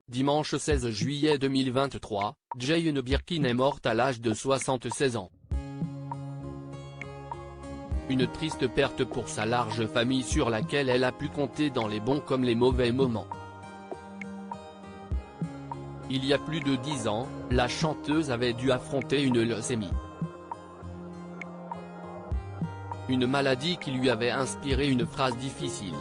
Dimanche 16 juillet 2023, Jane Birkin est morte à l'âge de 76 ans. Une triste perte pour sa large famille sur laquelle elle a pu compter dans les bons comme les mauvais moments. Il y a plus de 10 ans, la chanteuse avait dû affronter une leucémie. Une maladie qui lui avait inspiré une phrase difficile.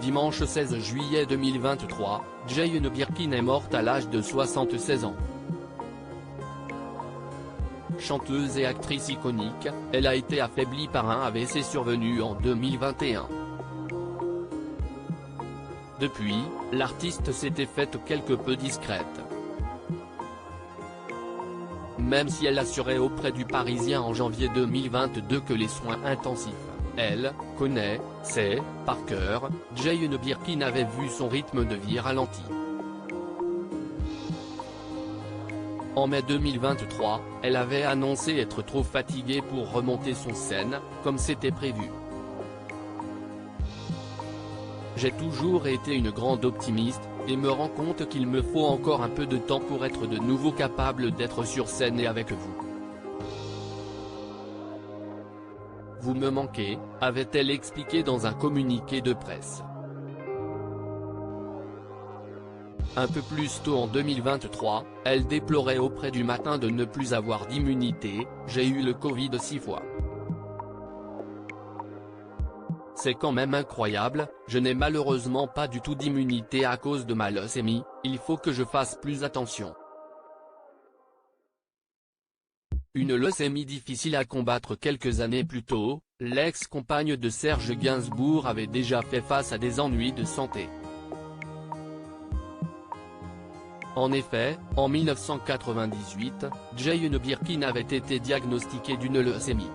Dimanche 16 juillet 2023, Jane Birkin est morte à l'âge de 76 ans. Chanteuse et actrice iconique, elle a été affaiblie par un AVC survenu en 2021. Depuis, l'artiste s'était faite quelque peu discrète. Même si elle assurait auprès du Parisien en janvier 2022 que les soins intensifs, elle, sait, par cœur, Jane Birkin avait vu son rythme de vie ralenti. En mai 2023, elle avait annoncé être trop fatiguée pour remonter sur scène, comme c'était prévu. J'ai toujours été une grande optimiste, et me rends compte qu'il me faut encore un peu de temps pour être de nouveau capable d'être sur scène et avec vous. Vous me manquez, avait-elle expliqué dans un communiqué de presse. Un peu plus tôt en 2023, elle déplorait auprès du Matin de ne plus avoir d'immunité, j'ai eu le Covid 6 fois. C'est quand même incroyable, je n'ai malheureusement pas du tout d'immunité à cause de ma leucémie, il faut que je fasse plus attention. Une leucémie difficile à combattre quelques années plus tôt, l'ex-compagne de Serge Gainsbourg avait déjà fait face à des ennuis de santé. En effet, en 1998, Jane Birkin avait été diagnostiquée d'une leucémie.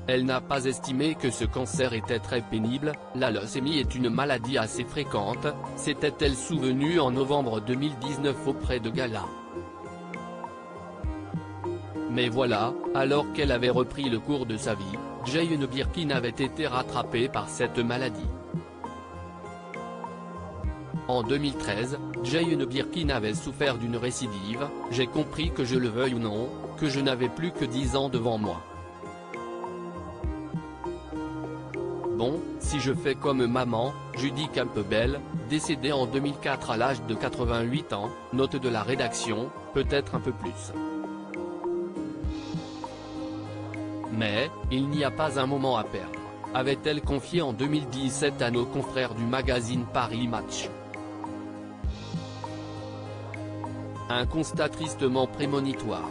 Elle n'a pas estimé que ce cancer était très pénible, la leucémie est une maladie assez fréquente, s'était-elle souvenue en novembre 2019 auprès de Gala. Mais voilà, alors qu'elle avait repris le cours de sa vie, Jane Birkin avait été rattrapée par cette maladie. En 2013, Jane Birkin avait souffert d'une récidive, j'ai compris que je le veuille ou non, que je n'avais plus que 10 ans devant moi. Bon, si je fais comme maman, Judy Campbell, décédée en 2004 à l'âge de 88 ans, note de la rédaction, peut-être un peu plus. Mais, il n'y a pas un moment à perdre, avait-elle confié en 2017 à nos confrères du magazine Paris Match. Un constat tristement prémonitoire.